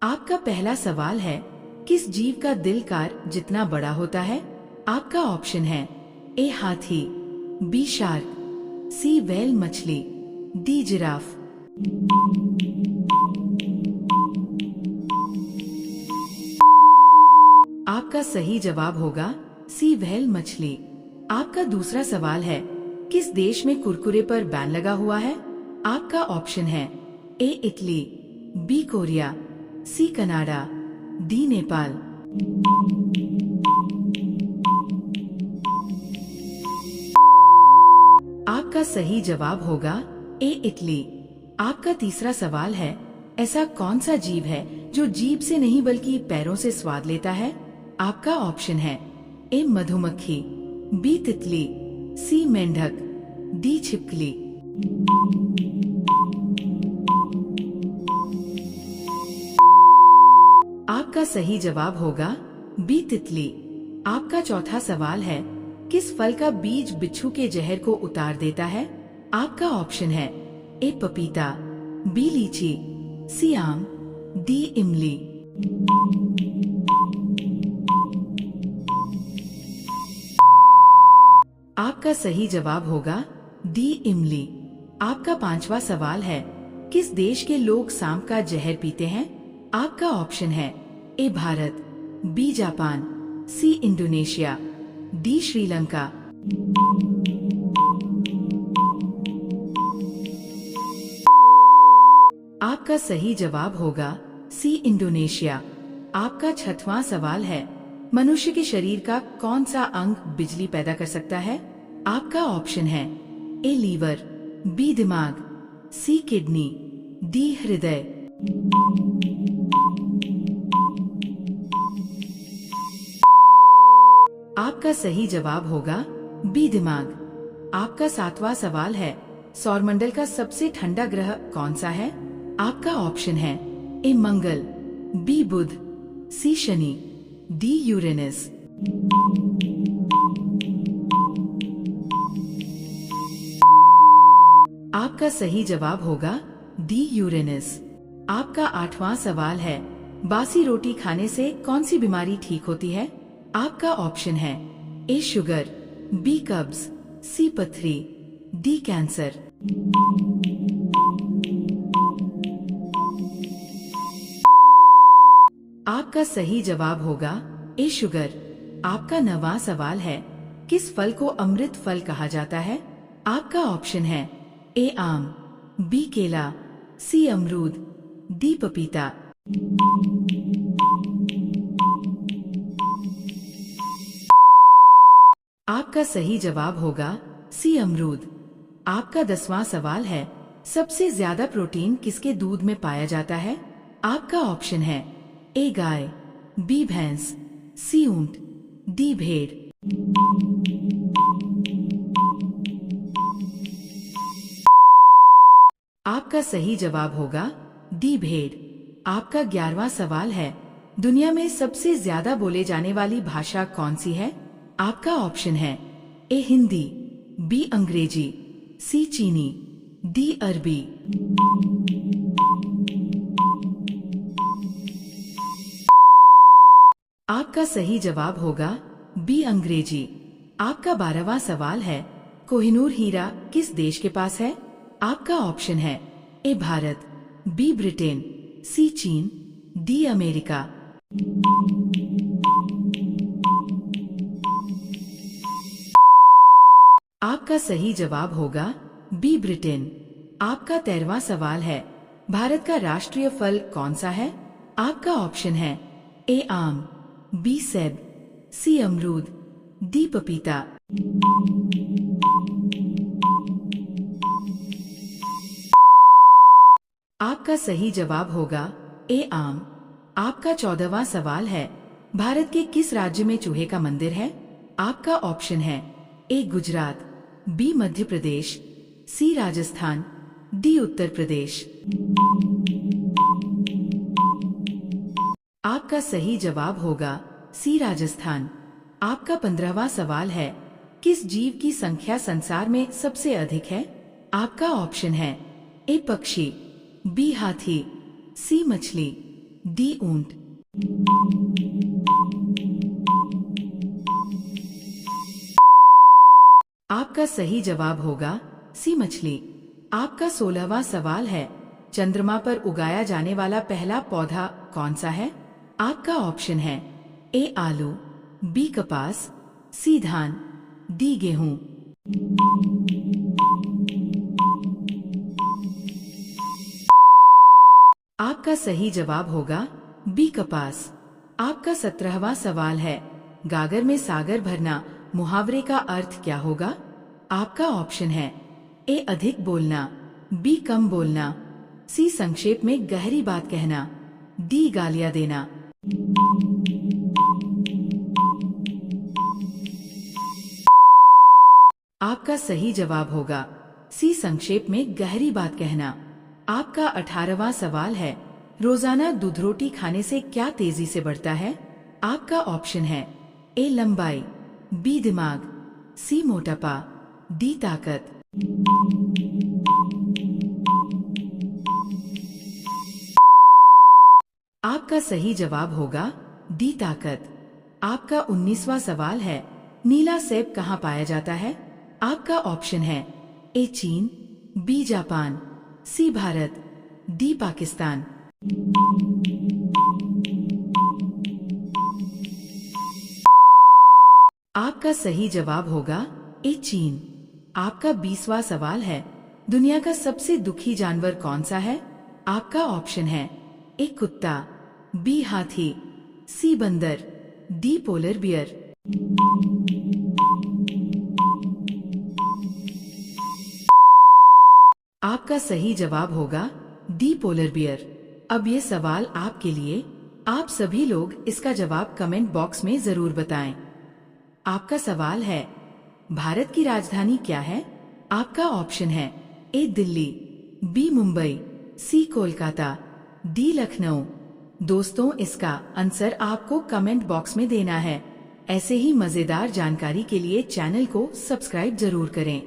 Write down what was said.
आपका पहला सवाल है, किस जीव का दिल कार जितना बड़ा होता है? आपका ऑप्शन है ए हाथी, बी शार्क, सी व्हेल मछली, डी जिराफ। आपका सही जवाब होगा सी व्हेल मछली। आपका दूसरा सवाल है, किस देश में कुरकुरे पर बैन लगा हुआ है? आपका ऑप्शन है A Italy, B Korea, C Canada, D Nepal. आपका सही जवाब होगा ए इटली। आपका तीसरा सवाल है, ऐसा कौन सा जीव है जो जीभ से नहीं बल्कि पैरों से स्वाद लेता है? आपका ऑप्शन है ए मधुमक्खी, बी तितली, सी मेंढक, डी छिपकली। आपका सही जवाब होगा बी तितली। आपका चौथा सवाल है, किस फल का बीज बिच्छू के जहर को उतार देता है? आपका ऑप्शन है ए पपीता, बी लीची, सी आम, डी इमली। आपका सही जवाब होगा डी इमली। आपका पांचवा सवाल है, किस देश के लोग सांप का जहर पीते हैं? आपका ऑप्शन है A Bharat, B Japan, C Indonesia, D Sri Lanka. आपका सही जवाब होगा सी इंडोनेशिया। आपका छठवां सवाल है, मनुष्य के शरीर का कौन सा अंग बिजली पैदा कर सकता है? आपका ऑप्शन है ए लीवर, बी दिमाग, सी किडनी, डी हृदय। आपका सही जवाब होगा बी दिमाग। आपका सातवां सवाल है, सौरमंडल का सबसे ठंडा ग्रह कौन सा है? आपका ऑप्शन है ए मंगल, बी बुध, सी शनि, डी यूरेनस। आपका सही जवाब होगा डी यूरेनस। आपका आठवां सवाल है, बासी रोटी खाने से कौन सी बीमारी ठीक होती है? आपका ऑप्शन है ए शुगर, बी कब्ज, सी पथरी, डी कैंसर। आपका सही जवाब होगा ए शुगर। आपका नवां सवाल है, किस फल को अमृत फल कहा जाता है? आपका ऑप्शन है ए आम, बी केला, सी अमरूद, डी पपीता। आपका सही जवाब होगा सी अमरूद। आपका 10वां सवाल है, सबसे ज्यादा प्रोटीन किसके दूध में पाया जाता है? आपका ऑप्शन है ए गाय, बी भैंस, सी ऊंट, डी भेड़। आपका सही जवाब होगा डी भेड़। आपका 11वां सवाल है, दुनिया में सबसे ज्यादा बोले जाने वाली भाषा कौन सी है? आपका ऑप्शन है ए हिंदी, बी अंग्रेजी, सी चीनी, डी अरबी। आपका सही जवाब होगा बी अंग्रेजी। आपका 12वां सवाल है, कोहिनूर हीरा किस देश के पास है? आपका ऑप्शन है ए भारत, बी ब्रिटेन, सी चीन, डी अमेरिका। आपका सही जवाब होगा बी ब्रिटेन। आपका 13वां सवाल है, भारत का राष्ट्रीय फल कौन सा है? आपका ऑप्शन है ए आम, बी सेब, सी अमरूद, डी पपीता। आपका सही जवाब होगा ए आम। आपका 14वां सवाल है, भारत के किस राज्य में चूहे का मंदिर है? आपका ऑप्शन है ए गुजरात, बी मध्य प्रदेश, सी राजस्थान, डी उत्तर प्रदेश। आपका सही जवाब होगा सी राजस्थान। आपका 15वां सवाल है, किस जीव की संख्या संसार में सबसे अधिक है? आपका ऑप्शन है ए पक्षी, बी हाथी, सी मछली, डी ऊंट। आपका सही जवाब होगा सी मछली। आपका 16वां सवाल है, चंद्रमा पर उगाया जाने वाला पहला पौधा कौन सा है? आपका ऑप्शन है ए आलू, बी कपास, सी धान, डी गेहूं। आपका सही जवाब होगा बी कपास। आपका 17वां सवाल है, गागर में सागर भरना मुहावरे का अर्थ क्या होगा? आपका ऑप्शन है ए अधिक बोलना, बी कम बोलना, सी संक्षेप में गहरी बात कहना, डी गालियां देना। आपका सही जवाब होगा सी संक्षेप में गहरी बात कहना। आपका 18वां सवाल है, रोजाना दूध रोटी खाने से क्या तेजी से बढ़ता है? आपका ऑप्शन है ए लंबाई, बी दिमाग, सी मोटापा, डी ताकत। आपका सही जवाब होगा डी ताकत। आपका 19वां सवाल है, नीला सेब कहाँ पाया जाता है? आपका ऑप्शन है ए चीन, बी जापान, सी भारत, डी पाकिस्तान। आपका सही जवाब होगा ए चीन। आपका 20वां सवाल है, दुनिया का सबसे दुखी जानवर कौन सा है? आपका ऑप्शन है ए कुत्ता, बी हाथी, सी बंदर, डी पोलर बियर। आपका सही जवाब होगा डी पोलर बियर। अब ये सवाल आपके लिए, आप सभी लोग इसका जवाब कमेंट बॉक्स में जरूर बताएं। आपका सवाल है, भारत की राजधानी क्या है? आपका ऑप्शन है ए दिल्ली, बी मुंबई, सी कोलकाता, डी लखनऊ। दोस्तों, इसका आंसर आपको कमेंट बॉक्स में देना है। ऐसे ही मजेदार जानकारी के लिए चैनल को सब्सक्राइब जरूर करें।